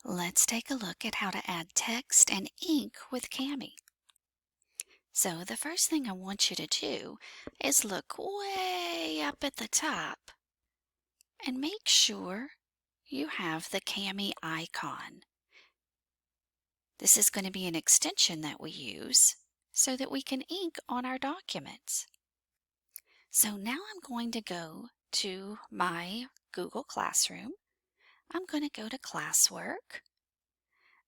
Let's take a look at how to add text and ink with Cami. So the first thing I want you to do is look way up at the top and make sure you have the Cami icon. This is going to be an extension that we use so that we can ink on our documents. So now I'm going to go to my Google Classroom. I'm going to go to classwork,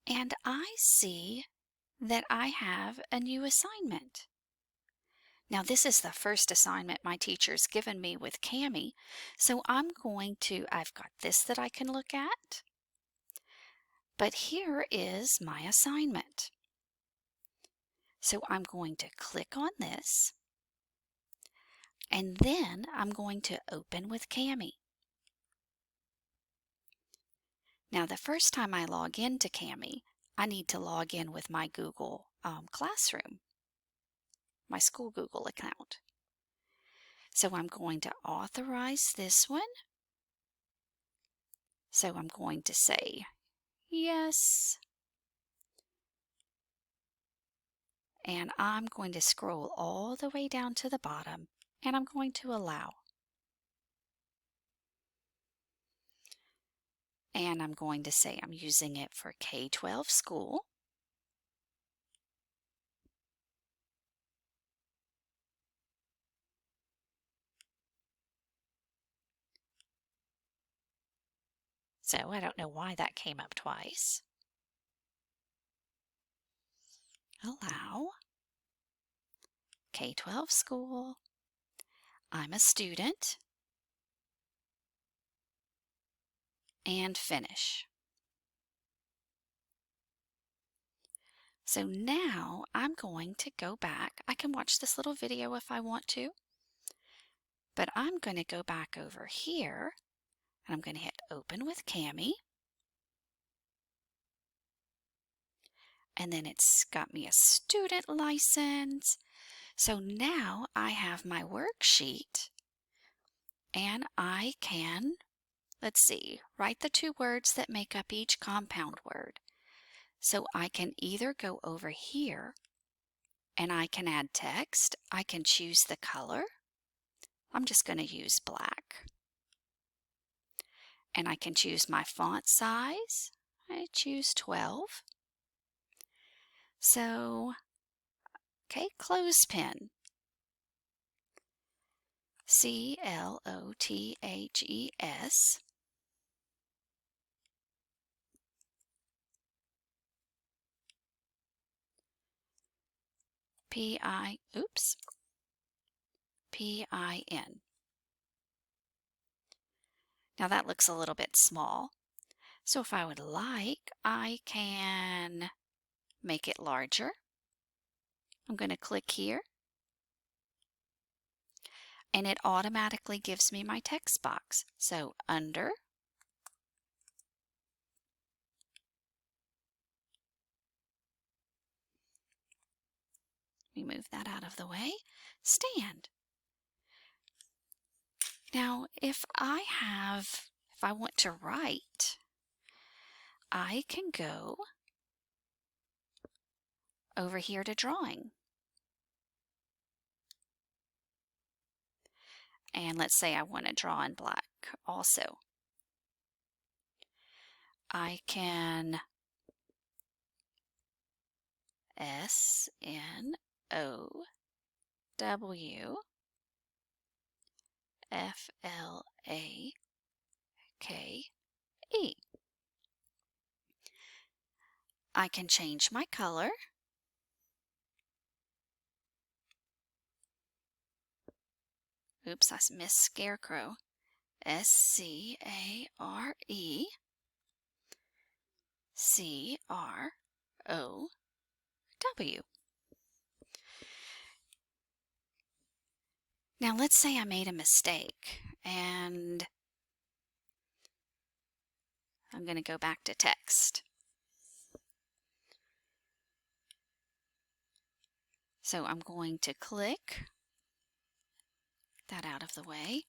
and I see that I have a new assignment. Now this is the first assignment my teacher's given me with Cami, so I've got this that I can look at, but here is my assignment. So I'm going to click on this, and then I'm going to open with Cami. Now the first time I log into Cami, I need to log in with my Google Classroom, my school Google account. So I'm going to authorize this one. So I'm going to say yes. And I'm going to scroll all the way down to the bottom, and I'm going to allow. And I'm going to say I'm using it for K-12 school. So I don't know why that came up twice. Allow. K-12 school. I'm a student. And finish. So now I'm going to go back. I can watch this little video if I want to, but I'm going to go back over here, and I'm going to hit open with Cami. And then it's got me a student license. So now I have my worksheet, and I can, let's see, write the two words that make up each compound word. So I can either go over here and I can add text. I can choose the color. I'm just going to use black. And I can choose my font size. I choose 12. So, okay, clothespin. C-L-O-T-H-E-S. P-I-N. Now that looks a little bit small. So if I would like, I can make it larger. I'm going to click here, and it automatically gives me my text box. So under, we move that out of the way, stand. Now if I want to write, I can go over here to drawing. And let's say I want to draw in black also. I can S-N-O-W-F-L-A-K-E. I can change my color. Oops, I missed scarecrow. S-C-A-R-E-C-R-O-W. Now let's say I made a mistake, and I'm going to go back to text. So I'm going to click that out of the way.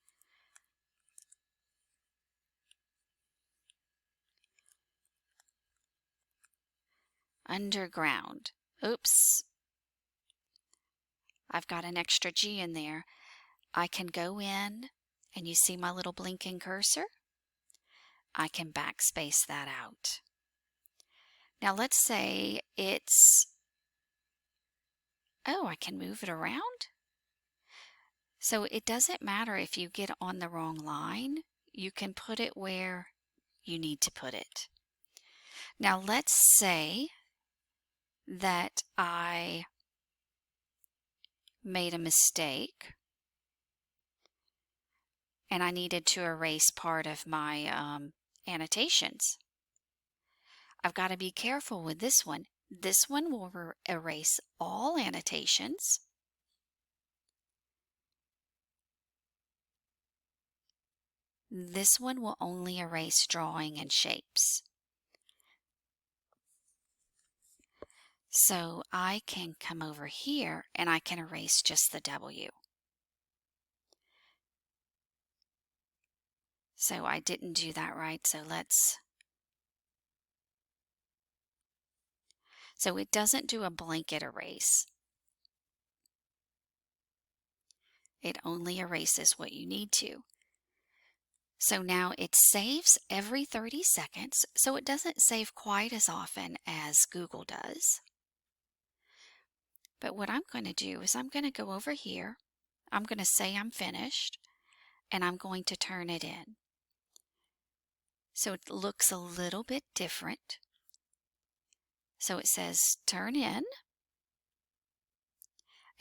underground. Oops, I've got an extra G in there. I can go in, and you see my little blinking cursor? I can backspace that out. Now let's say it's, oh, I can move it around? So it doesn't matter if you get on the wrong line. You can put it where you need to put it. Now let's say that I made a mistake and I needed to erase part of my annotations. I've got to be careful with this one. This one will erase all annotations. This one will only erase drawing and shapes. So I can come over here and I can erase just the W. So I didn't do that right, so it doesn't do a blanket erase. It only erases what you need to. So now it saves every 30 seconds, so it doesn't save quite as often as Google does. But what I'm going to do is I'm going to go over here, I'm going to say I'm finished, and I'm going to turn it in. So it looks a little bit different. So it says turn in,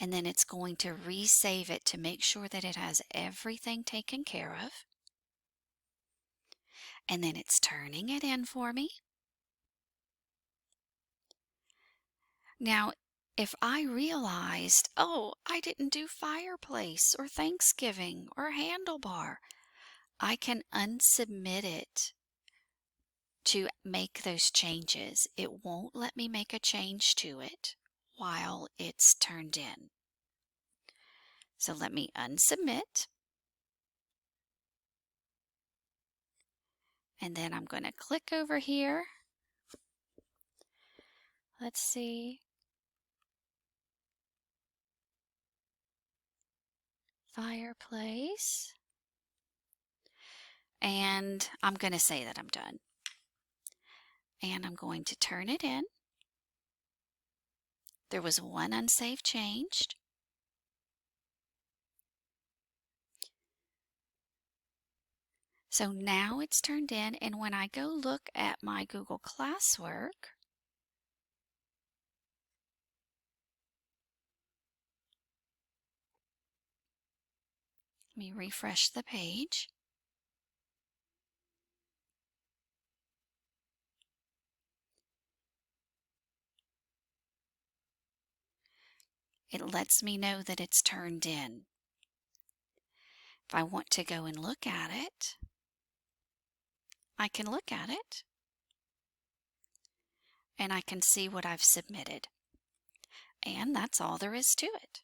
and then it's going to resave it to make sure that it has everything taken care of. And then it's turning it in for me. Now, if I realized, oh, I didn't do fireplace or Thanksgiving or handlebar, I can unsubmit it to make those changes. It won't let me make a change to it while it's turned in. So let me unsubmit. And then I'm going to click over here. Let's see. Fireplace. And I'm going to say that I'm done. And I'm going to turn it in. There was one unsaved changed. So now it's turned in, and when I go look at my Google classwork, let me refresh the page. It lets me know that it's turned in. If I want to go and look at it, I can look at it, and I can see what I've submitted. And that's all there is to it.